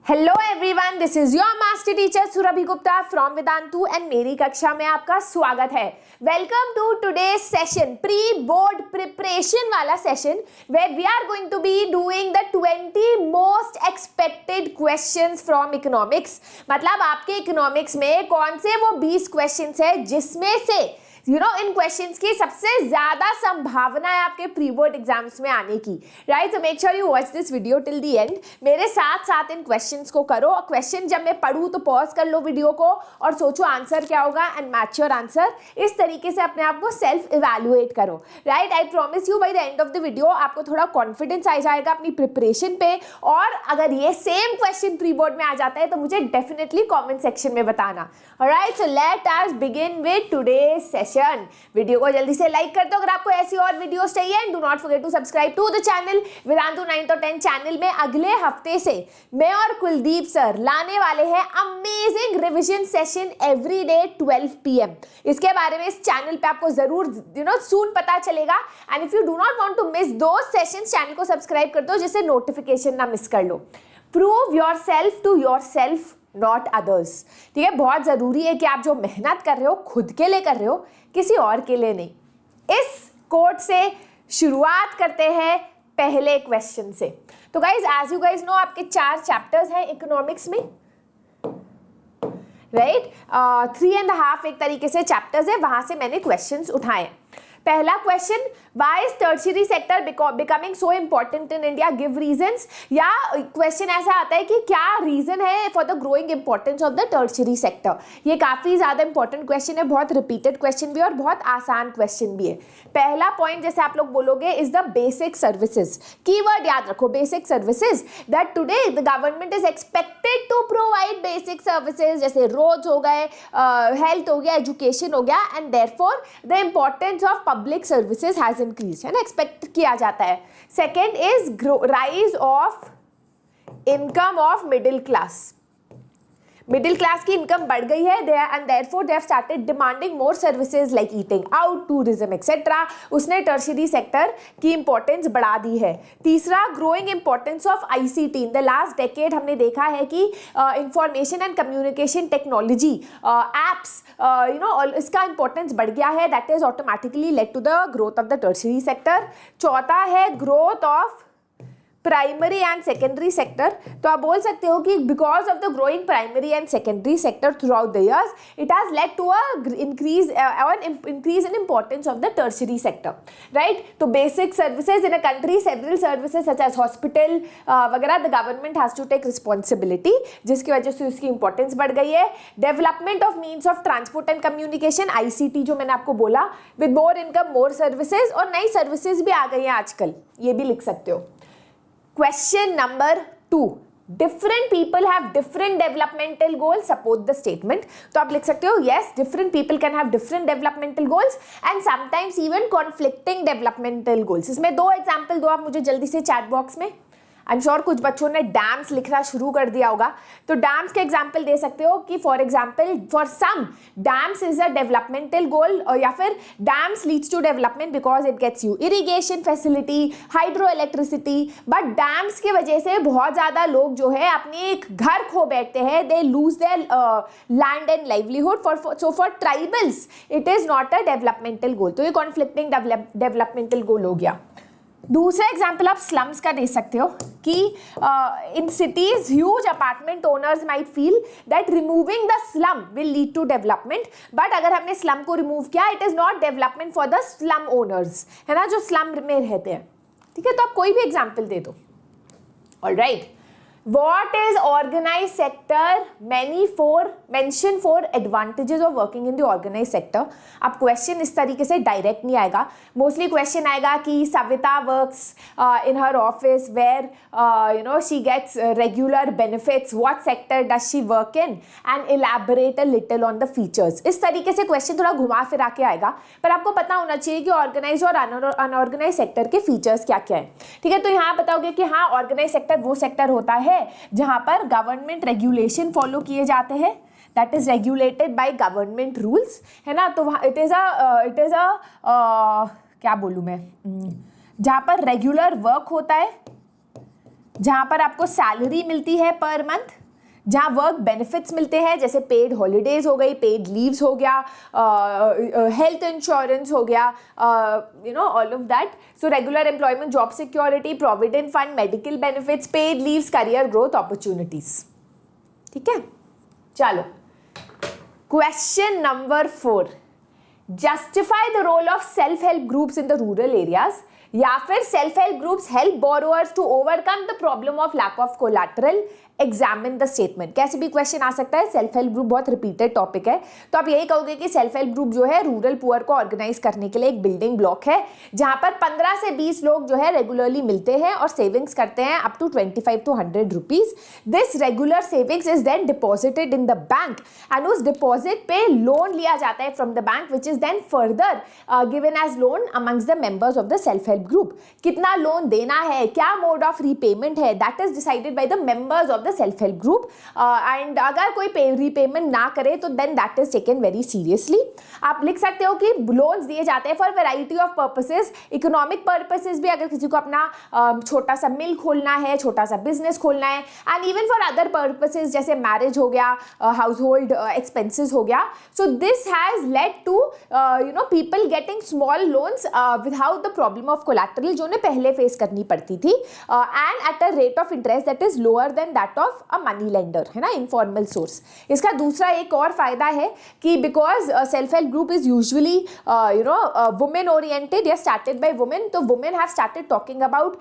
Hello everyone, this is your master teacher Surabhi Gupta from Vedantu and मेरी कक्षा में आपका स्वागत है। Welcome to today's session, pre board preparation वाला session where we are going to be doing the 20 most expected questions from economics. मतलब आपके economics में कौन से वो 20 क्वेश्चंस है जिसमें से इन क्वेश्चंस की सबसे ज्यादा संभावना है आपके प्री बोर्ड एग्जाम्स में आने की, right. So make sure you watch this video till the and. मेरे साथ साथ इन क्वेश्चंस को करो। क्वेश्चन जब मैं पढ़ूं तो पॉज कर लो वीडियो को और सोचो आंसर क्या होगा एंड मैच योर आंसर। इस तरीके से अपने आप को सेल्फ इवैल्यूएट करो, right. I promise you by the end of the video आपको थोड़ा कॉन्फिडेंस आ जाएगा अपनी प्रिपरेशन पे। और अगर ये सेम क्वेश्चन प्री बोर्ड में आ जाता है तो मुझे डेफिनेटली कॉमेंट सेक्शन में बताना। Alright, so let us begin with today's session. Video को जल्दी से लाइक कर दो अगर आपको ऐसी और वीडियोस चाहिए and do not forget to subscribe to the channel. Vedantu 9th और 10th चैनल में अगले हफ्ते से मैं और कुलदीप सर लाने वाले हैं amazing revision session every day 12 PM। इसके बारे में इस चैनल पे आपको जरूर सून पता चलेगा। And if you do not want to miss those sessions, channel को सब्सक्राइब कर दो जिससे नोटिफिकेशन ना मिस कर लो। Prove yourself to yourself not others. ठीक है, बहुत जरूरी है कि आप जो मेहनत कर रहे हो खुद के लिए कर रहे हो, किसी और के लिए नहीं। इस कोट से शुरुआत करते हैं पहले क्वेश्चन से। तो guys as you guys know आपके 4 चैप्टर्स हैं इकोनॉमिक्स में, राइट। 3.5 एक तरीके से चैप्टर्स है, वहां से मैंने क्वेश्चंस उठाए। पहला question, why is tertiary sector becoming so important in India, give reasons. या क्वेश्चन ऐसा आता है कि क्या रीजन है for the growing importance of the tertiary sector. ये काफी ज्यादा इंपॉर्टेंट क्वेश्चन है, बहुत रिपीटेड क्वेश्चन भी है और बहुत आसान क्वेश्चन भी है। पहला पॉइंट जैसे आप लोग बोलोगे is the basic services. Keyword याद रखो, basic services, that today the government is expected to provide basic services जैसे रोड्स हो गए, हेल्थ हो गया, एजुकेशन हो गया, and therefore the importance of public services has increased, है ना, एक्सपेक्ट किया जाता है। Second is rise of income of middle class. Middle class की इनकम बढ़ गई है and therefore they have started demanding more services like eating out, tourism etcetera. उसने टर्शियरी सेक्टर की इंपॉर्टेंस बढ़ा दी है। तीसरा, growing importance of ICT। In the last decade हमने देखा है कि information and communication technology apps इसका इंपॉर्टेंस बढ़ गया है, that is automatically led to the growth of the tertiary sector. चौथा है growth of primary and secondary sector. तो आप बोल सकते हो कि because of the growing primary and secondary sector through out the years it has led to increase in importance of the tertiary sector, right. तो basic services in a country, several services such as hospital वगैरह, the government has to take responsibility, जिसकी वजह से उसकी importance बढ़ गई है। Development of means of transport and communication, ICT जो मैंने आपको बोला, with more income more services, और नई सर्विसेज भी आ गई हैं आजकल, ये भी लिख सकते हो। Question number 2, different people have different developmental goals, support the statement। तो आप लिख सकते हो yes, different people can have different developmental goals and sometimes even conflicting developmental goals। इसमें 2 एग्जाम्पल दो आप मुझे जल्दी से चैट बॉक्स में। आई एम श्योर कुछ बच्चों ने डैम्स लिखना शुरू कर दिया होगा, तो डैम्स के एग्जाम्पल दे सकते हो कि for example for some dams is a developmental goal, या फिर dams leads to development because it gets you irrigation facility, hydro electricity. But dams की वजह से बहुत ज़्यादा लोग जो है अपने एक घर खो बैठते हैं, they lose their land and livelihood. For tribals it is not a developmental goal, तो ये कॉन्फ्लिक्टिंग डेवलपमेंटल गोल हो गया। दूसरा एग्जाम्पल आप स्लम्स का दे सकते हो कि in cities huge apartment owners might feel that removing the slum will lead to development, but अगर हमने स्लम को रिमूव किया it is not development for the slum owners, है ना, जो स्लम में रहते हैं। ठीक है, तो आप कोई भी एग्जाम्पल दे दो। Alright, What is organized sector? Mention 4 advantages of working in the organized sector। अब क्वेश्चन इस तरीके से डायरेक्ट नहीं आएगा, मोस्टली क्वेश्चन आएगा कि Savita works in her office where she gets regular benefits, what sector does she work in, and elaborate a little on the features. इस तरीके से क्वेश्चन थोड़ा घुमा फिरा के आएगा, पर आपको पता होना चाहिए कि ऑर्गेनाइज और अनऑर्गेनाइज सेक्टर के फीचर्स क्या क्या है। ठीक है, तो यहाँ बताओगे कि हाँ, ऑर्गेनाइज सेक्टर वो सेक्टर होता है जहां पर गवर्नमेंट रेगुलेशन फॉलो किए जाते हैं, that is regulated by government rules, है ना। तो इट इज अ क्या बोलूं मैं, जहां पर रेगुलर वर्क होता है, जहां पर आपको सैलरी मिलती है पर मंथ, जहाँ वर्क बेनिफिट्स मिलते हैं, जैसे पेड हॉलीडेज हो गई, पेड लीव्स हो गया, हेल्थ इंश्योरेंस हो गया, all of that. So regular employment, job security, provident fund, medical benefits, paid leaves, career growth opportunities. ठीक है, चलो question number 4. Justify the role of self help groups in the rural areas. या फिर self help groups help borrowers to overcome the problem of lack of collateral. Examine the statement. कैसे भी question आ सकता है. सेल्फ हेल्प ग्रुप बहुत repeated topic है, तो आप यही कहोगे कि सेल्फ हेल्प ग्रुप जो है रूरल पुअर को ऑर्गेनाइज करने के लिए एक बिल्डिंग ब्लॉक है, जहां पर 15 से 20 लोग जो है रेगुलरली मिलते हैं और सेविंग्स करते हैं up to 25 to 100 rupees. This regular savings is then deposited in the bank and उस डिपॉजिट पे लोन लिया जाता है from the bank, which is then further given as loan amongst the members of the self help group. कितना loan देना है, क्या mode of repayment है, that is decided by the members of the self help group. And अगर कोई repayment ना करे तो then that is taken very seriously. आप लिख सकते हो कि लोन्स दिए जाते हैं for variety of purposes. Economic purposes भी, अगर किसी को अपना छोटा सा मिल खोलना है, छोटा सा बिजनेस खोलना है, and even for other purposes जैसे मैरिज हो गया, हाउस होल्ड एक्सपेंसेस हो गया. So this has led to people getting small loans without the problem of collateral, जो उन्हें पहले फेस करनी पड़ती थी, and at a rate of interest that is lower than that of a money lender, है ना, इनफॉर्मल सोर्स. इसका दूसरा एक और फायदा है कि because self help group is usually women oriented या स्टार्टेड बाय वुमेन, तो women have started talking about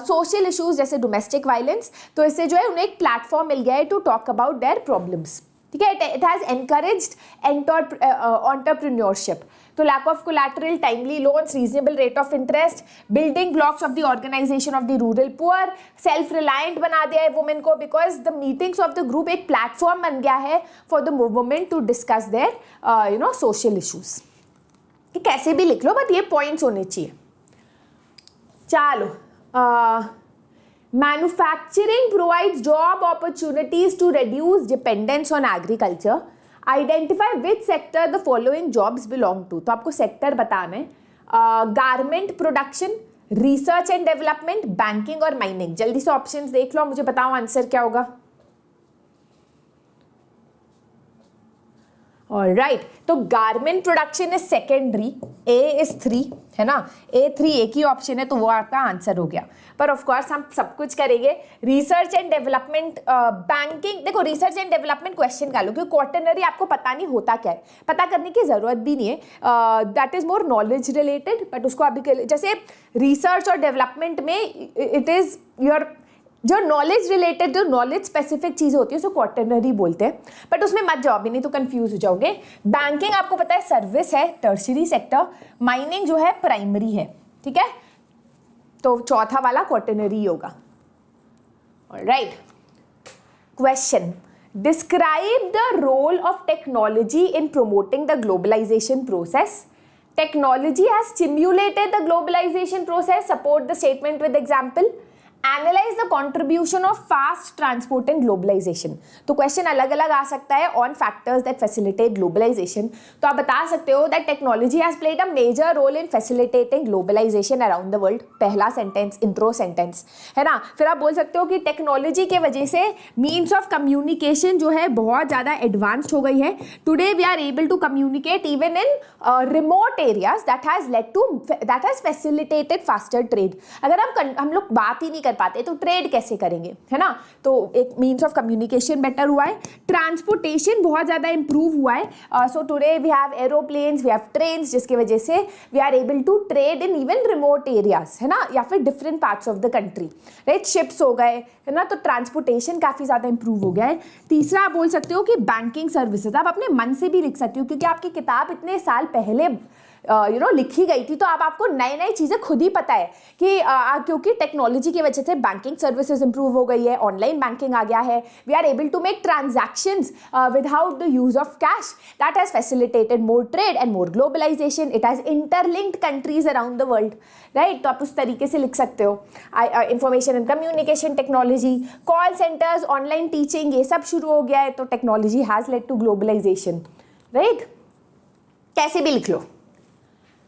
social issues जैसे डोमेस्टिक वायलेंस. तो इससे जो है उन्हें एक प्लेटफॉर्म मिल गया है to talk about their problems. ठीक है, इट हैज एनकरेज्ड एंटरप्रेन्योरशिप. तो lack of collateral, timely loans, reasonable rate of interest, building blocks of the organisation of the rural poor, self reliant बना दिया है वुमेन को, because the meetings of the group एक platform बन गया है for the women to discuss their social issues. कैसे भी लिख लो, बट ये पॉइंट्स होने चाहिए. चलो, manufacturing provides job opportunities to reduce dependence on agriculture. Identify which sector the following jobs belong to. तो आपको सेक्टर बताना है. Garment production, research and development, banking और माइनिंग. जल्दी से ऑप्शंस देख लो, मुझे बताओ आंसर क्या होगा. ऑलराइट, तो garment production is secondary, A is 3, है ना, A3 एक ही ऑप्शन है, तो वो आपका आंसर हो गया. पर ऑफ कोर्स हम सब कुछ करेंगे. Research and development, banking. देखो, रिसर्च एंड डेवलपमेंट क्वेश्चन का लो, क्योंकि क्वार्टरनरी आपको पता नहीं होता क्या है, पता करने की जरूरत भी नहीं है. That is more knowledge related, but उसको अभी जैसे रिसर्च और डेवलपमेंट में इट इज योर जो नॉलेज रिलेटेड, जो नॉलेज स्पेसिफिक चीज़ होती है उसको क्वार्टरनरी बोलते हैं. बट उसमें मत जाओ भी, नहीं तो कंफ्यूज हो जाओगे. बैंकिंग आपको पता है सर्विस है, टर्शियरी सेक्टर. माइनिंग जो है प्राइमरी है. ठीक है, तो चौथा वाला क्वार्टरनरी होगा. Alright, question. Describe the role of technology in promoting the globalisation process. Technology has stimulated the globalization process. Support the statement with example. Analyze the contribution of fast transport in globalization. तो question अलग अलग आ सकता है on factors that facilitate globalization. तो आप बता सकते हो that technology has played a major role in facilitating globalization around the world. पहला सेंटेंस, इंट्रो सेंटेंस, है ना. फिर आप बोल सकते हो कि टेक्नोलॉजी के वजह से मीन्स ऑफ कम्युनिकेशन जो है बहुत ज़्यादा एडवांस्ड हो गई है. Today we are able to communicate even in remote areas. That has facilitated faster trade. अगर हम लोग बात ही नहीं कर पाते तो ट्रेड कैसे करेंगे, है ना. तो एक मीन्स ऑफ कम्युनिकेशन बेटर हुआ है. ट्रांसपोर्टेशन बहुत ज़्यादा इंप्रूव हुआ है. So today we have aeroplanes, we have trains, जिसकी वजह से we are able to trade in even remote areas, है ना, या फिर different parts of the country. Right, ships हो गए, है ना. तो ट्रांसपोर्टेशन काफ़ी ज़्यादा इंप्रूव हो गया है. तीसरा आप बोल सकते हो कि बैंकिंग सर्विसेज. आप अपने मन से भी लिख सकते हो, क्योंकि आपकी किताब इतने साल पहले लिखी गई थी, तो अब आपको नई नई चीज़ें खुद ही पता है कि क्योंकि टेक्नोलॉजी की वजह से बैंकिंग सर्विसेज इंप्रूव हो गई है, ऑनलाइन बैंकिंग आ गया है. We are able to make transactions without the use of cash. That has facilitated more trade and more globalisation. It has interlinked countries around the world. Right, तो आप उस तरीके से लिख सकते हो. Information and communication technology, call centres, online teaching, ये सब शुरू हो गया है. तो technology has led to globalisation. Right, कैसे भी लिख लो.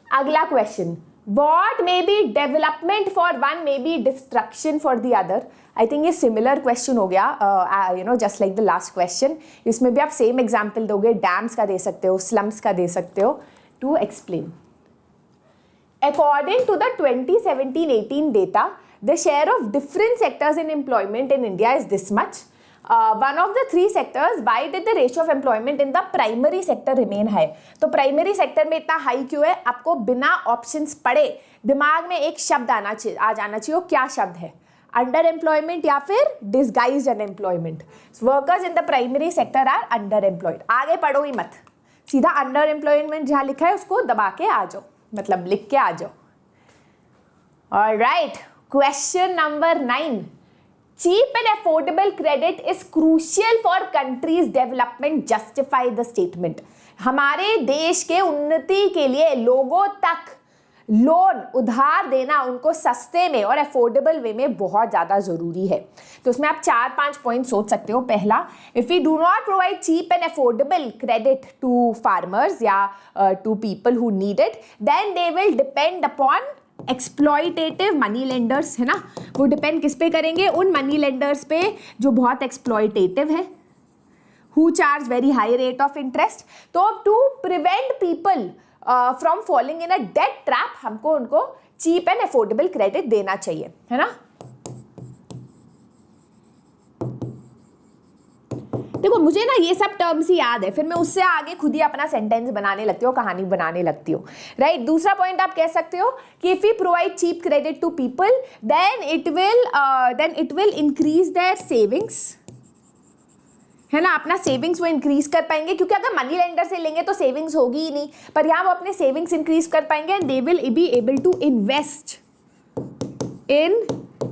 अगला question. What may be development for one may be destruction for the other. I think ये similar question हो गया, just like the last question. इसमें भी आप same example दोगे, dams का दे सकते हो, slums का दे सकते हो to explain. According to the 2017-18 data, the share of different sectors in employment in India is this much. One of the three sectors, why did the ratio of employment in the primary sector remain high? तो primary sector में इतना high क्यों है? आपको बिना options पढ़े दिमाग में एक शब्द आ जाना चाहिए. क्या शब्द है? अंडर एम्प्लॉयमेंट या फिर disguised unemployment. Workers in the primary sector are underemployed. आगे पढ़ो ही मत, सीधा अंडर एम्प्लॉयमेंट जहां लिखा है उसको दबा के आ जाओ, मतलब लिख के आ जाओ. Alright, question number 9. Cheap and affordable credit is crucial for country's development. Justify the statement. हमारे देश के उन्नति के लिए लोगों तक लोन उधार देना उनको सस्ते में और अफोर्डेबल वे में बहुत ज़्यादा ज़रूरी है. तो उसमें आप 4-5 पॉइंट सोच सकते हो. पहला, if we do not provide cheap and affordable credit to farmers या to people who need it, then they will depend upon exploitative money lenders. है ना, वो डिपेंड किस पे करेंगे? उन मनी लेंडर्स पे जो बहुत एक्सप्लॉयटेटिव है, who charge very high rate of interest. तो to prevent people from falling in a debt trap, हमको उनको चीप एंड अफोर्डेबल क्रेडिट देना चाहिए. है ना, देखो मुझे ना ये सब टर्म्स ही याद है, फिर मैं उससे आगे खुद ही अपना सेंटेंस बनाने लगती हूँ, कहानी बनाने लगती हूँ. राइट. दूसरा पॉइंट आप कह सकते हो कि if you provide cheap credit to people then it will increase their savings. है ना, अपना सेविंग्स वो इंक्रीज कर पाएंगे, क्योंकि अगर मनी लेंडर से लेंगे तो सेविंग्स होगी ही नहीं, पर यहाँ वो अपने सेविंग्स इंक्रीज कर पाएंगे and they will be able to invest in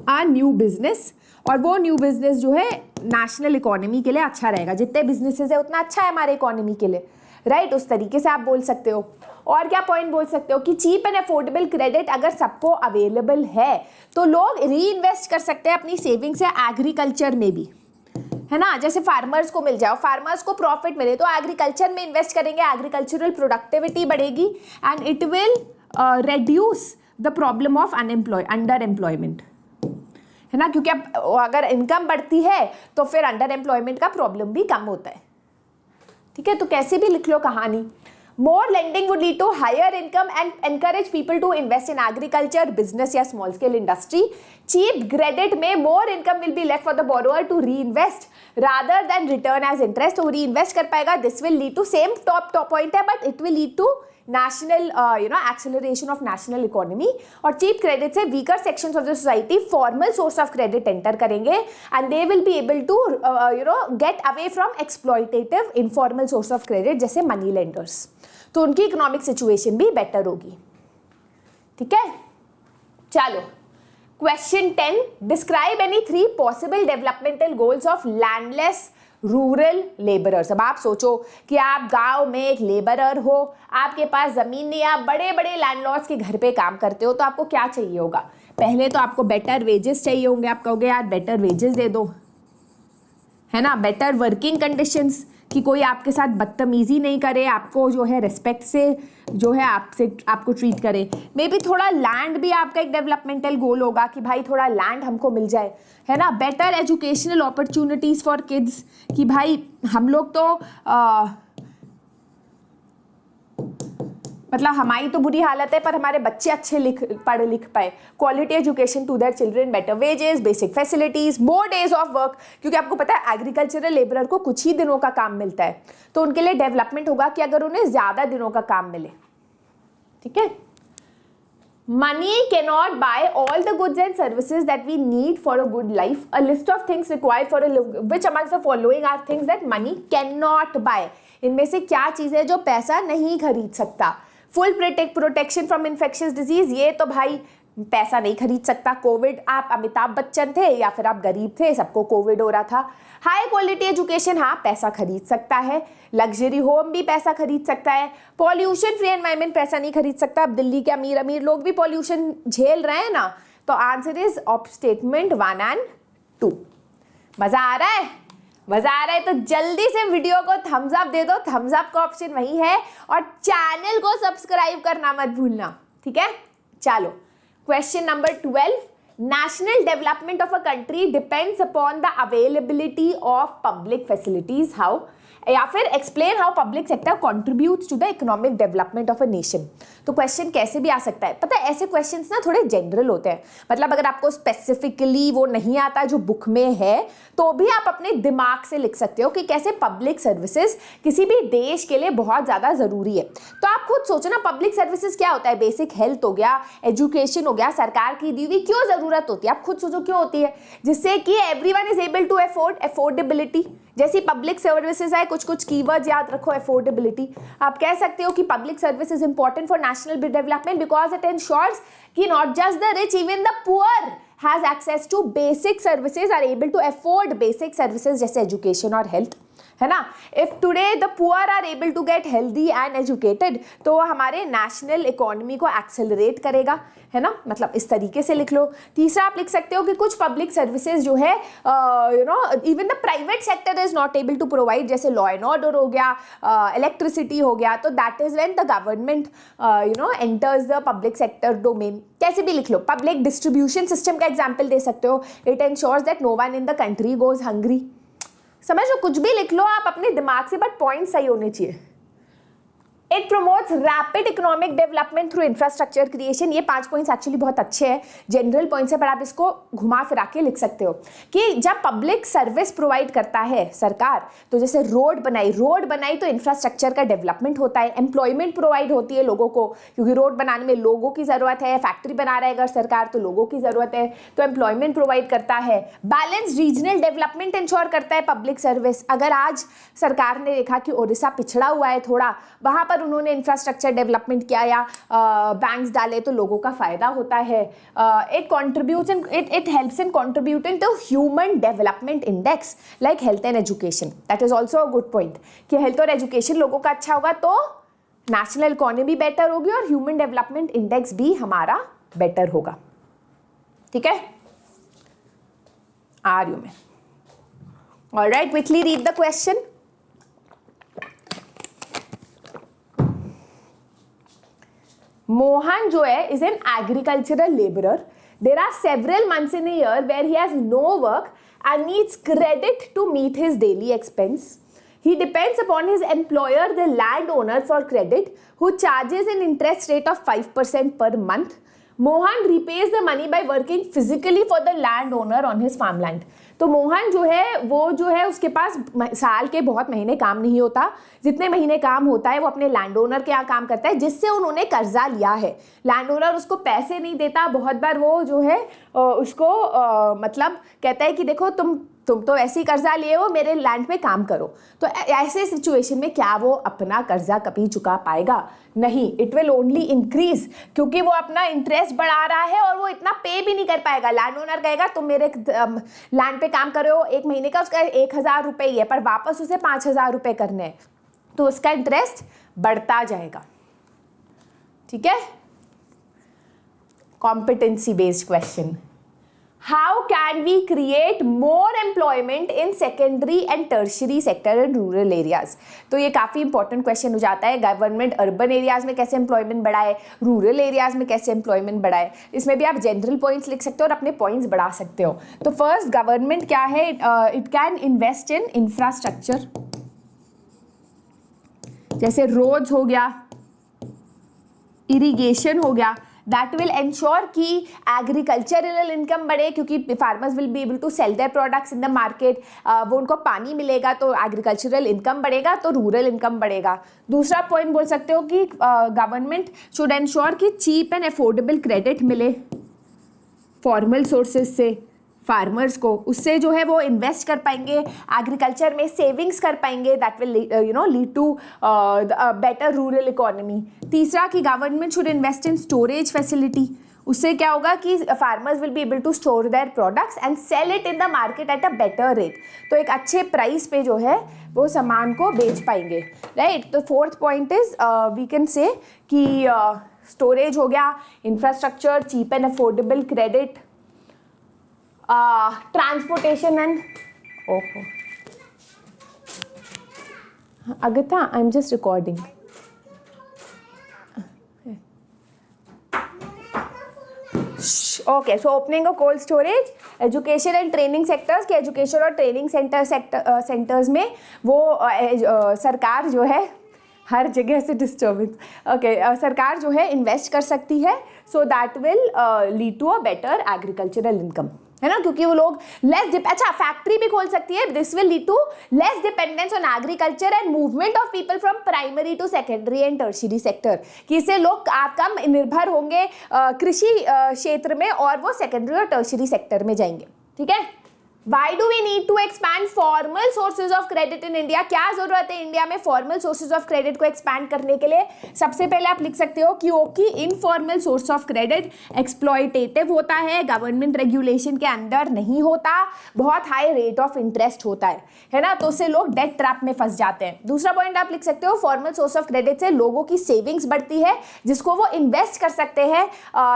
a new business. और वो न्यू बिजनेस जो है नेशनल इकोनॉमी के लिए अच्छा रहेगा. जितने बिजनेसेस है उतना अच्छा है हमारे इकोनॉमी के लिए. राइट, उस तरीके से आप बोल सकते हो. और क्या पॉइंट बोल सकते हो कि चीप एंड अफोर्डेबल क्रेडिट अगर सबको अवेलेबल है तो लोग री इन्वेस्ट कर सकते हैं अपनी सेविंग्स से एग्रीकल्चर में भी. है ना, जैसे फार्मर्स को मिल जाओ, फार्मर्स को प्रॉफिट मिले तो एग्रीकल्चर में इन्वेस्ट करेंगे, एग्रीकल्चरल प्रोडक्टिविटी बढ़ेगी and it will reduce the problem of under employment. है ना, क्योंकि अब अगर इनकम बढ़ती है तो फिर अंडर एम्प्लॉयमेंट का प्रॉब्लम भी कम होता है. ठीक है, तो कैसे भी लिख लो कहानी. More lending would lead to higher income and encourage people to invest in agriculture, business या small scale industry. Cheap credit में more income will be left for the borrower to reinvest rather than return as interest. तो reinvest कर पाएगा. This will lead to same top point है, but it will lead to national acceleration of national economy. और cheap credit से weaker sections of the society formal source of credit enter करेंगे and they will be able to get away from exploitative informal source of credit जैसे money lenders. तो उनकी economic situation भी better होगी. ठीक है, चलो question 10. Describe any 3 possible developmental goals of landless rural labourers. अब आप सोचो कि आप गांव में एक लेबरर हो, आपके पास ज़मीन नहीं, आप बड़े बड़े लैंडलॉर्ड्स के घर पे काम करते हो, तो आपको क्या चाहिए होगा? पहले तो आपको बेटर वेजेस चाहिए होंगे. आप कहोगे यार बेटर वेजेस दे दो, है ना, बेटर वर्किंग कंडीशंस, कि कोई आपके साथ बदतमीजी नहीं करे, आपको जो है रिस्पेक्ट से जो है आपको ट्रीट करे. मे बी थोड़ा लैंड भी आपका एक डेवलपमेंटल गोल होगा कि भाई थोड़ा लैंड हमको मिल जाए. है ना, better educational opportunities for kids, कि भाई हम लोग तो मतलब हमारी तो बुरी हालत है पर हमारे बच्चे अच्छे पढ़ लिख पाए. Quality education to their children, better wages, basic facilities, more days of work. क्योंकि आपको पता है एग्रीकल्चरल लेबरर को कुछ ही दिनों का काम मिलता है, तो उनके लिए डेवलपमेंट होगा कि अगर उन्हें ज़्यादा दिनों का काम मिले. ठीक है, Money cannot buy all the goods and services that we need for a good life. A list of things required for a which amongst the following are things that money cannot buy. इनमें से क्या चीज़ है जो पैसा नहीं खरीद सकता? Full protection from infectious disease, ये तो भाई पैसा नहीं खरीद सकता. कोविड, आप अमिताभ बच्चन थे या फिर आप गरीब थे, सबको कोविड हो रहा था. हाई क्वालिटी एजुकेशन, हाँ पैसा खरीद सकता है. लग्जरी होम भी पैसा खरीद सकता है. पॉल्यूशन फ्री एनवायरनमेंट पैसा नहीं खरीद सकता. अब दिल्ली के अमीर अमीर लोग भी पॉल्यूशन झेल रहे हैं ना. तो आंसर इज ऑफ स्टेटमेंट 1 और 2. मजा आ रहा है? मजा आ रहा है तो जल्दी से वीडियो को थम्स अप दे दो. थम्स अप का ऑप्शन वही है और चैनल को सब्सक्राइब करना मत भूलना. ठीक है, चलो question number 12, national development of a country depends upon the availability of public facilities. How? या फिर explain how public sector contributes to the economic development of a nation. तो क्वेश्चन कैसे भी आ सकता है, पता है ऐसे क्वेश्चंस ना थोड़े जनरल होते हैं, मतलब अगर आपको स्पेसिफिकली वो नहीं आता जो बुक में है तो भी आप अपने दिमाग से लिख सकते हो कि कैसे पब्लिक सर्विसेज किसी भी देश के लिए बहुत ज़्यादा ज़रूरी है। तो आप खुद सोचो ना, पब्लिक सर्विसेज क्या होता है, बेसिक हेल्थ हो गया, एजुकेशन हो गया, सरकार की दी हुई क्यों ज़रूरत होती है, आप खुद सोचो क्यों होती है, जिससे कि everyone is able to afford, affordability जैसी पब्लिक सर्विसेज है। कुछ कुछ कीवर्ड्स याद रखो, अफोर्डेबिलिटी, आप कह सकते हो कि public service is important for national development because it ensures कि not just the rich, even the poor has access to basic services, are able to afford basic services जैसे education और health, है ना। If today the poor are able to get healthy and educated, तो हमारे national economy को accelerate करेगा, है ना, मतलब इस तरीके से लिख लो। तीसरा आप लिख सकते हो कि कुछ पब्लिक सर्विसेज जो है even the private sector is not able to provide, जैसे लॉ एंड ऑर्डर हो गया, इलेक्ट्रिसिटी हो गया, तो that is when the government enters the public sector domain. कैसे भी लिख लो, पब्लिक डिस्ट्रीब्यूशन सिस्टम का एग्जाम्पल दे सकते हो, it ensures that no one in the country goes hungry. समझो, कुछ भी लिख लो आप अपने दिमाग से, बट पॉइंट सही होने चाहिए। It promotes rapid economic development through infrastructure creation. ये 5 पॉइंट्स एक्चुअली बहुत अच्छे हैं, जनरल पॉइंट्स है, पर आप इसको घुमा फिरा के लिख सकते हो कि जब पब्लिक सर्विस प्रोवाइड करता है सरकार, तो जैसे रोड बनाई तो इंफ्रास्ट्रक्चर का डेवलपमेंट होता है, एम्प्लॉयमेंट प्रोवाइड होती है लोगों को, क्योंकि रोड बनाने में लोगों की ज़रूरत है, फैक्ट्री बना रहा है अगर सरकार तो लोगों की ज़रूरत है, तो एम्प्लॉयमेंट प्रोवाइड करता है। बैलेंस रीजनल डेवलपमेंट इंश्योर करता है पब्लिक सर्विस। अगर आज सरकार ने देखा कि ओडिशा पिछड़ा हुआ है थोड़ा, वहाँ पर उन्होंने इंफ्रास्ट्रक्चर डेवलपमेंट किया या बैंक्स डाले तो लोगों का फायदा होता है। It contributes it helps in contributing to human development index like health and education. That is also a good point कि हेल्थ और एजुकेशन लोगों का अच्छा होगा तो नेशनल इकोनॉमी बेटर होगी और ह्यूमन डेवलपमेंट इंडेक्स भी हमारा बेटर होगा। ठीक है, आर यू में? Alright, quickly read the question. Mohan जो है is an agricultural laborer. There are several months in a year where he has no work and needs credit to meet his daily expense. He depends upon his employer, the landowner, for credit, who charges an interest rate of 5% per month. Mohan repays the money by working physically for the landowner on his farmland. तो मोहन जो है वो जो है उसके पास साल के बहुत महीने काम नहीं होता, जितने महीने काम होता है वो अपने लैंड ओनर के यहाँ काम करता है जिससे उन्होंने कर्जा लिया है। लैंड ओनर उसको पैसे नहीं देता, बहुत बार वो जो है उसको मतलब कहता है कि देखो तुम तो ऐसे ही कर्जा लिए हो, मेरे लैंड पे काम करो। तो ऐसे सिचुएशन में क्या वो अपना कर्जा कभी चुका पाएगा? नहीं, इट विल ओनली इंक्रीज, क्योंकि वो अपना इंटरेस्ट बढ़ा रहा है और वो इतना पे भी नहीं कर पाएगा। लैंड ओनर कहेगा तुम मेरे लैंड पे काम कर रहे हो, 1 महीने का उसका 1000 रुपये ही है, पर वापस उसे 5000 रुपये करने हैं, तो उसका इंटरेस्ट बढ़ता जाएगा। ठीक है, competency based question. How can we create more employment in secondary and tertiary sector and rural areas? तो ये काफ़ी इंपॉर्टेंट क्वेश्चन हो जाता है। गवर्नमेंट अर्बन एरियाज में कैसे एम्प्लॉयमेंट बढ़ाए, रूरल एरियाज में कैसे एम्प्लॉयमेंट बढ़ाए, इसमें भी आप जनरल पॉइंट्स लिख सकते हो और अपने पॉइंट्स बढ़ा सकते हो। तो फर्स्ट, गवर्नमेंट क्या है? It can invest in infrastructure, जैसे रोड्स हो गया, इरिगेशन हो गया, दैट विल एंश्योर कि एग्रीकल्चरल इनकम बढ़े, क्योंकि farmers will be able to sell their products in the market. वो उनको पानी मिलेगा तो एग्रीकल्चरल इनकम बढ़ेगा, तो रूरल इनकम बढ़ेगा। दूसरा पॉइंट बोल सकते हो कि गवर्नमेंट शुड एंश्योर कि चीप एंड अफोर्डेबल क्रेडिट मिले फॉर्मल सोर्सेज से फार्मर्स को, उससे जो है वो इन्वेस्ट कर पाएंगे एग्रीकल्चर में, सेविंग्स कर पाएंगे, that will lead to better rural economy. तीसरा कि government should invest in storage facility, उससे क्या होगा कि farmers will be able to store their products and sell it in the market at a better rate, तो एक अच्छे price पे जो है वो सामान को बेच पाएंगे, राइट। तो fourth point is we can say कि स्टोरेज हो गया, infrastructure, cheap and affordable credit, transportation and Agatha, I'm just recording. Okay, so opening of cold storage, education and training sectors के एजुकेशन और ट्रेनिंग सेंटर्स में वो सरकार जो है हर जगह से डिस्टर्बेंस, ओके, सरकार जो है इन्वेस्ट कर सकती है, so that will lead to a better agricultural income, है ना, क्योंकि वो लोग अच्छा फैक्ट्री भी खोल सकती है, this will lead to less dependence on agriculture and movement of people from primary to secondary and tertiary sector, कि इससे लोग कम निर्भर होंगे कृषि क्षेत्र में और वो सेकेंडरी और टर्शियरी सेक्टर में जाएंगे, ठीक है। Why do we need to expand formal sources of credit in India? क्या जरूरत है इंडिया में फॉर्मल सोर्सेज ऑफ क्रेडिट को एक्सपैंड करने के लिए? सबसे पहले आप लिख सकते हो क्योंकि informal source of credit exploitative होता है, गवर्नमेंट रेगुलेशन के अंदर नहीं होता, बहुत हाई रेट ऑफ इंटरेस्ट होता है ना, तो उससे लोग डेट ट्रैप में फंस जाते हैं। दूसरा पॉइंट आप लिख सकते हो फॉर्मल सोर्स ऑफ क्रेडिट से लोगों की सेविंग्स बढ़ती है जिसको वो इन्वेस्ट कर सकते हैं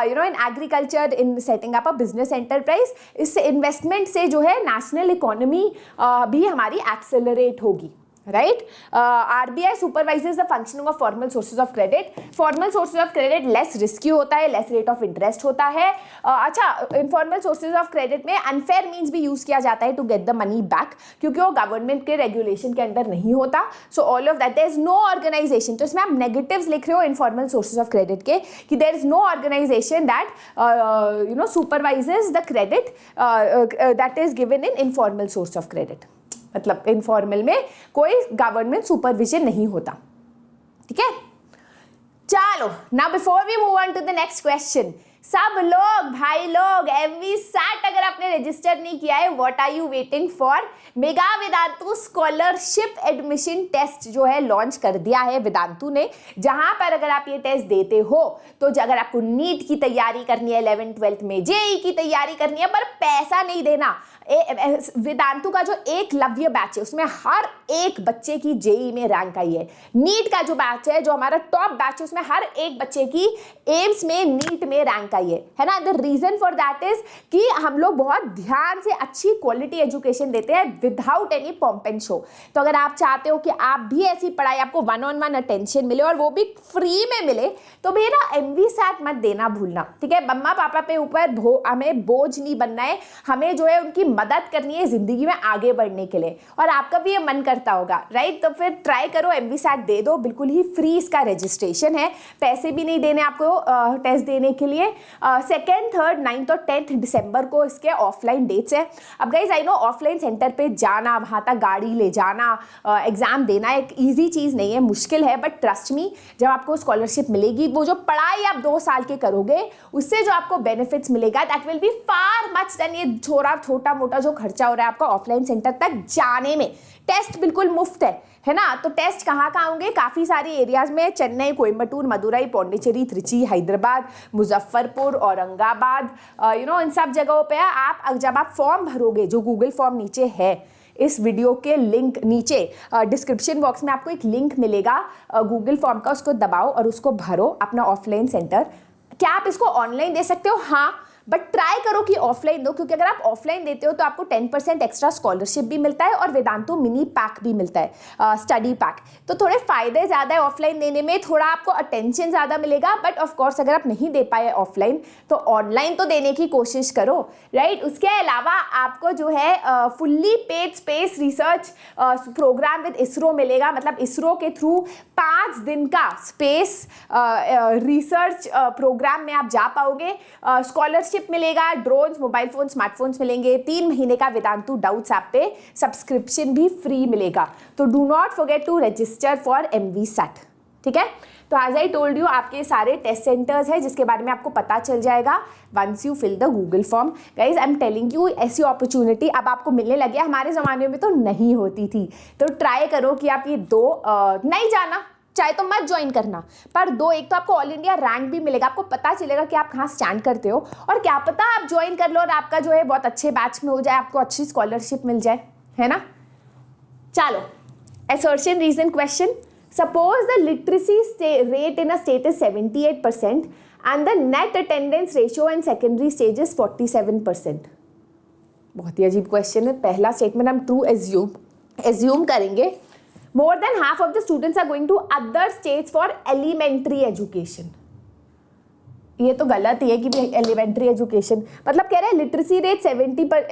in agriculture, in setting up a business enterprise. इस इन्वेस्टमेंट से जो है नेशनल इकोनॉमी भी हमारी एक्सेलरेट होगी, right. RBI supervises the functioning of formal sources of credit. Formal sources of credit less risky होता है, लेस रेट ऑफ इंटरेस्ट होता है। अच्छा, इनफॉर्मल सोर्सेज ऑफ क्रेडिट में अनफेयर मीन्स भी यूज किया जाता है to get the money back, क्योंकि वो गवर्नमेंट के रेगुलेशन के अंडर नहीं होता। So all of that, there is no organisation, तो इसमें आप नेगेटिव्स लिख रहे हो इनफॉर्मल सोर्सेज ऑफ क्रेडिट के कि there is no organisation that supervises the credit that is given in informal source of credit, मतलब इनफॉर्मल में कोई गवर्नमेंट सुपरविजन नहीं होता, ठीक है। चलो, now before we move on to the next question, सब लोग भाई लोग MVSAT अगर आपने रजिस्टर नहीं किया है, what are you waiting for? Mega Vedantu scholarship admission test जो है लॉन्च कर दिया है वेदांतु ने, जहां पर अगर आप ये टेस्ट देते हो तो अगर आपको नीट की तैयारी करनी है 11th-12th में, जेई की तैयारी करनी है, पर पैसा नहीं देना, वेदांतु का जो एकलव्य बैच है उसमें हर एक बच्चे की जेई में रैंक आई है। नीट का जो बैच है, जो हमारा टॉप बैच है, उसमें हर एक बच्चे की एम्स में नीट में रैंक आई है ना। The reason for that is कि हम लोग बहुत ध्यान से अच्छी क्वालिटी एजुकेशन देते हैं without any pomp and show. तो अगर आप चाहते हो कि आप भी ऐसी पढ़ाई, आपको 1-on-1 अटेंशन मिले और वो भी फ्री में मिले, तो मेरा MVSAT मत देना भूलना, ठीक है। मम्मा पापा पे ऊपर हमें बोझ नहीं बनना है, हमें जो है उनकी मदद करनी है जिंदगी में आगे बढ़ने के लिए, और आपका भी ये मन करता होगा, राइट। तो फिर ट्राई करो, MVSAT दे दो, बिल्कुल ही फ्री इसका रजिस्ट्रेशन है, पैसे भी नहीं देने आपको टेस्ट देने के लिए। 2nd, 3rd, 9th और 10th दिसंबर को इसके ऑफलाइन डेट्स है। अब guys I know offline centre पे जाना, वहाँ तक गाड़ी ले जाना, एग्जाम देना एक ईजी चीज़ नहीं है, मुश्किल है, बट ट्रस्ट मी, जब आपको स्कॉलरशिप मिलेगी, वो जो पढ़ाई आप 2 साल के करोगे उससे जो आपको बेनिफिट्स मिलेगा that will be far much than ये छोटा मोटा जो खर्चा हो रहा है आपका ऑफलाइन सेंटर तक जाने में। टेस्ट बिल्कुल मुफ्त है ना। तो टेस्ट कहाँ होंगे? काफ़ी सारी एरियाज में, चेन्नई, कोयम्बटूर, मदुरई, पौंडीचेरी, त्रिची, हैदराबाद, मुजफ्फरपुर, औरंगाबाद, इन सब जगहों पे आप जब आप फॉर्म भरोगे, जो गूगल फॉर्म नीचे है इस वीडियो के लिंक नीचे डिस्क्रिप्शन बॉक्स में आपको एक लिंक मिलेगा गूगल फॉर्म का, उसको दबाओ और उसको भरो अपना ऑफलाइन सेंटर। क्या आप इसको ऑनलाइन दे सकते हो? हाँ, बट ट्राई करो कि ऑफलाइन दो, क्योंकि अगर आप ऑफलाइन देते हो तो आपको 10% एक्स्ट्रा स्कॉलरशिप भी मिलता है और वेदांतु मिनी पैक भी मिलता है, स्टडी पैक। तो थोड़े फायदे ज़्यादा है ऑफलाइन देने में, थोड़ा आपको अटेंशन ज़्यादा मिलेगा, बट ऑफ कोर्स अगर आप नहीं दे पाए ऑफलाइन तो ऑनलाइन तो देने की कोशिश करो, राइट। उसके अलावा आपको जो है fully paid space research programme with ISRO मिलेगा, मतलब इसरो के थ्रू 5 दिन का स्पेस रिसर्च प्रोग्राम में आप जा पाओगे। स्कॉलरशिप मिलेगा, ड्रोन्स, मोबाइल फोन, स्मार्टफोन्स मिलेंगे, 3 महीने का वेदांतु डाउट्स ऐप पे सब्सक्रिप्शन भी फ्री मिलेगा। तो do not forget to register for MVSAT, ठीक है। तो एज आई टोल्ड यू, आपके सारे टेस्ट सेंटर्स हैं जिसके बारे में आपको पता चल जाएगा once you fill the Google form. Guys I am telling you, ऐसी अपॉर्चुनिटी अब आपको मिलने लगी है, हमारे ज़माने में तो नहीं होती थी। तो ट्राई करो कि आप ये नहीं जाना चाहे तो मत ज्वाइन करना, पर एक तो आपको ऑल इंडिया रैंक भी मिलेगा, आपको पता चलेगा कि आप कहाँ स्टैंड करते हो, और क्या पता आप ज्वाइन कर लो और आपका जो है बहुत अच्छे बैच में हो जाए, आपको अच्छी स्कॉलरशिप मिल जाए, है ना। चलो, assertion reason question. Suppose the literacy rate in a state is 78% and the net attendance ratio in secondary stage is 47%. बहुत ही अजीब क्वेश्चन है। पहला स्टेटमेंट हम ट्रू एज्यूम करेंगे, more than half of the students are going to other states for elementary education. ये तो गलत ही है कि एलिमेंट्री एजुकेशन, मतलब कह रहे हैं लिटरेसी रेट 70 पर,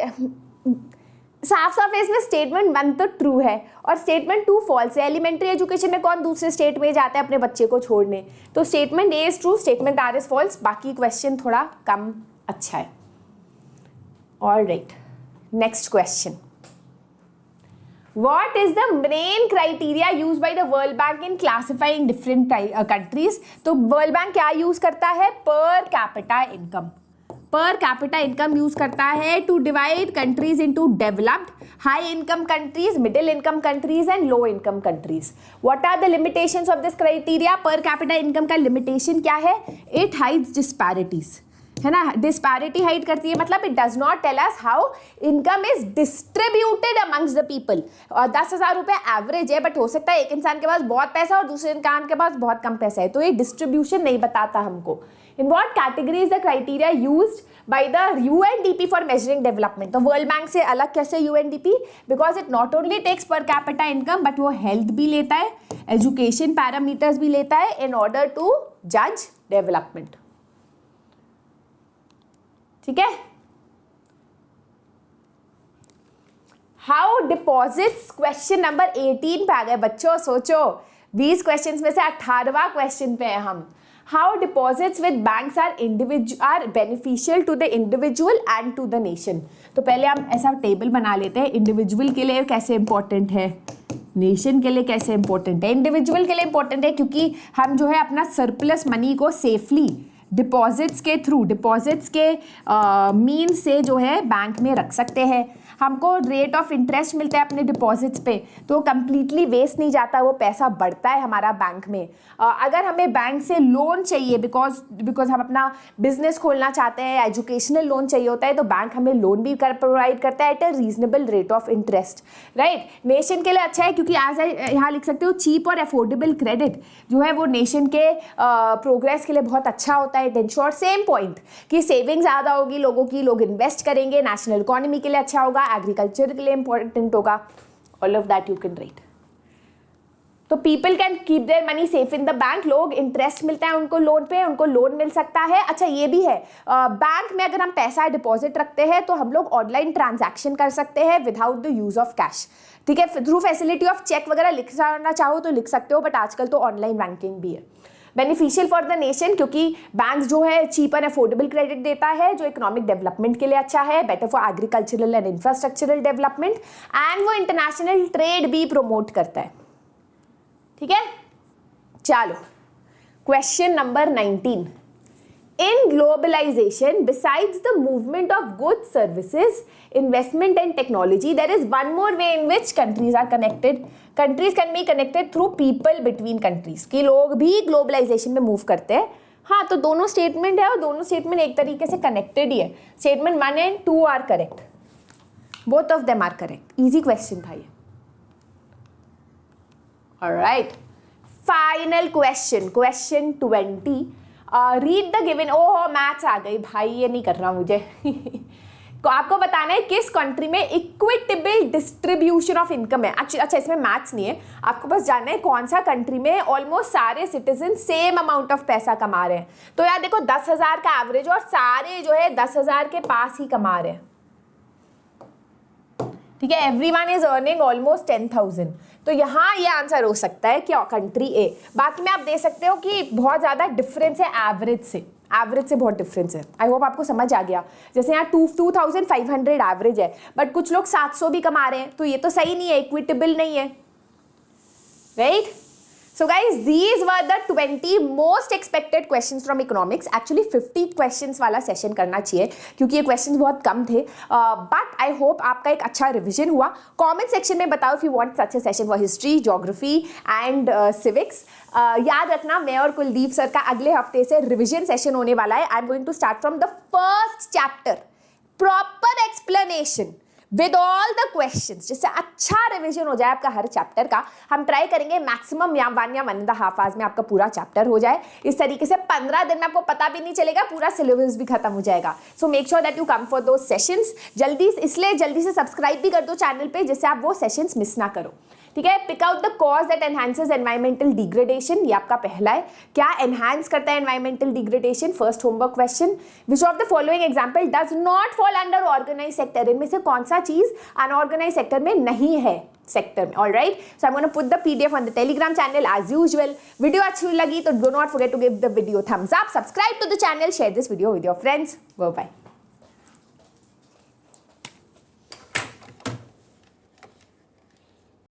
साफ साफ है इसमें स्टेटमेंट 1 तो ट्रू है और स्टेटमेंट 2 फॉल्स है। एलिमेंट्री एजुकेशन में कौन दूसरे स्टेट में जाता है अपने बच्चे को छोड़ने, तो statement A is true, statement R is false, बाकी क्वेश्चन थोड़ा कम अच्छा है। Alright, next question, What is the main criteria used by the World Bank in classifying different countries? तो World Bank क्या यूज करता है? Per capita income, per capita income use करता है to divide countries into developed, high income countries, middle income countries and low income countries. What are the limitations of this criteria? Per capita income का limitation क्या है? It hides disparities, है ना, disparity hide करती है, मतलब it does not tell us how income is distributed amongst the people. और 10,000 रुपये एवरेज है, बट हो सकता है एक इंसान के पास बहुत पैसा और दूसरे इंसान के पास बहुत कम पैसा है, तो ये डिस्ट्रीब्यूशन नहीं बताता हमको। In what category is the criteria used by the UNDP for measuring development? तो वर्ल्ड बैंक से अलग कैसे UNDP? Because it not only takes per capita income but वो हेल्थ भी लेता है, एजुकेशन पैरामीटर्स भी लेता है इन ऑर्डर टू जज डेवलपमेंट। ठीक है, हाउ डिपॉजिट्स, क्वेश्चन नंबर 18 पे आ गए बच्चों, सोचो 20 क्वेश्चन में से 18वां क्वेश्चन पे है हम। How deposits with banks are beneficial to the individual and to the nation? तो पहले हम ऐसा टेबल बना लेते हैं, इंडिविजुअल के लिए कैसे इंपॉर्टेंट है, नेशन के लिए कैसे इंपॉर्टेंट है। इंडिविजुअल के लिए इंपॉर्टेंट है क्योंकि हम जो है अपना सरप्लस मनी को सेफली डिपॉजिट्स के थ्रू, डिपॉजिट्स के मीन से जो है बैंक में रख सकते हैं। हमको रेट ऑफ इंटरेस्ट मिलता है अपने डिपॉजिट्स पे, तो कंप्लीटली वेस्ट नहीं जाता, वो पैसा बढ़ता है हमारा बैंक में। अगर हमें बैंक से लोन चाहिए बिकॉज हम अपना बिजनेस खोलना चाहते हैं, एजुकेशनल लोन चाहिए होता है, तो बैंक हमें लोन भी प्रोवाइड करता है at a reasonable rate of interest, right. Nation के लिए अच्छा है क्योंकि आज यहाँ लिख सकते हो चीप और अफोर्डेबल क्रेडिट जो है वो नेशन के प्रोग्रेस के लिए बहुत अच्छा होता है। इट इंश्योर सेम पॉइंट कि सेविंग ज़्यादा होगी लोगों की, लोग इन्वेस्ट करेंगे, नेशनल इकोनॉमी के लिए अच्छा होगा, एग्रीकल्चर के लिए इंपॉर्टेंट होगा। All of that you can write. तो people can keep their money safe in the bank, लोग इंटरेस्ट मिलता है उनको लोन पे, उनको लोन मिल सकता है। अच्छा ये भी है, बैंक में अगर हम पैसा डिपॉजिट रखते हैं तो हम लोग ऑनलाइन ट्रांजैक्शन कर सकते हैं without the use of cash, ठीक है। थ्रू फैसिलिटी ऑफ चेक वगैरह लिखना चाहो तो लिख सकते हो, बट आजकल तो ऑनलाइन बैंकिंग भी है। बेनिफिशियल फॉर द नेशन क्योंकि बैंक जो है चीप एंड अफोर्डेबल क्रेडिट देता है जो इकोनॉमिक डेवलपमेंट के लिए अच्छा है, better for agricultural and infrastructural development, and वो इंटरनेशनल ट्रेड भी प्रोमोट करता है, ठीक है। चलो question number 19, in globalisation besides the movement of goods, services, investment and technology, there is one more way in which countries are connected. Countries can be connected through people between countries, कि लोग भी globalisation में move करते हैं। हाँ, तो दोनों statement है और दोनों स्टेटमेंट एक तरीके से कनेक्टेड ही है। Statement 1 and 2 are correct, both of them are correct. Easy question था ये। Alright, final question, question 20, read the given. ओहो मैथ्स आ गई भाई, ये नहीं करना मुझे तो आपको बताना है किस कंट्री में इक्विटेबल डिस्ट्रीब्यूशन ऑफ इनकम है। अच्छा इसमें मैथ्स नहीं है, आपको बस जानना है कौन सा कंट्री में ऑलमोस्ट सारे सिटीजन सेम अमाउंट ऑफ पैसा कमा रहे हैं। तो यार देखो 10,000 का एवरेज और सारे जो है 10,000 के पास ही कमा रहे हैं, ठीक है। एवरीवन इज अर्निंग ऑलमोस्ट 10,000, तो यहाँ ये आंसर हो सकता है कि कंट्री ए। बाकी में आप दे सकते हो कि बहुत ज़्यादा डिफरेंस है एवरेज से बहुत डिफरेंस है। आई होप आपको समझ आ गया। जैसे यहाँ 2,500 एवरेज है, बट कुछ लोग 700 भी कमा रहे हैं, तो ये तो सही नहीं है, इक्विटेबल नहीं है, right. So guys, these were the 20 most expected questions from economics. Actually 50 questions वाला सेशन करना चाहिए क्योंकि ये questions बहुत कम थे, but I hope आपका एक अच्छा रिविजन हुआ। Comment section में बताओ if you want such a session for history, geography and civics. याद रखना मैं और कुलदीप सर का अगले हफ्ते से रिविजन सेशन होने वाला है। I am going to start from the first chapter, proper explanation with all the questions, जिससे अच्छा रिवीजन हो जाए आपका हर चैप्टर का। हम ट्राई करेंगे मैक्सिमम या 1 या 1.5 आवर्स में आपका पूरा चैप्टर हो जाए। इस तरीके से 15 दिन में आपको पता भी नहीं चलेगा, पूरा सिलेबस भी खत्म हो जाएगा। So make sure that you come for दो सेशंस। जल्दी से सब्सक्राइब भी कर दो चैनल पे, जिससे आप वो सेशंस मिस ना करो। ठीक है। Pick out the cause that enhances environmental degradation, ये आपका पहला है। क्या एनहांस करता है environmental degradation, first homework question. Which of the following example does not fall under organise sector, इनमें से कौन सा चीज अनऑर्गेनाइज सेक्टर में नहीं है सेक्टर में। All right, so I am gonna put the PDF on the Telegram channel as usual. Video अच्छी लगी तो do not forget to give the video thumbs up, subscribe to the channel, share this video with your friends. Bye bye.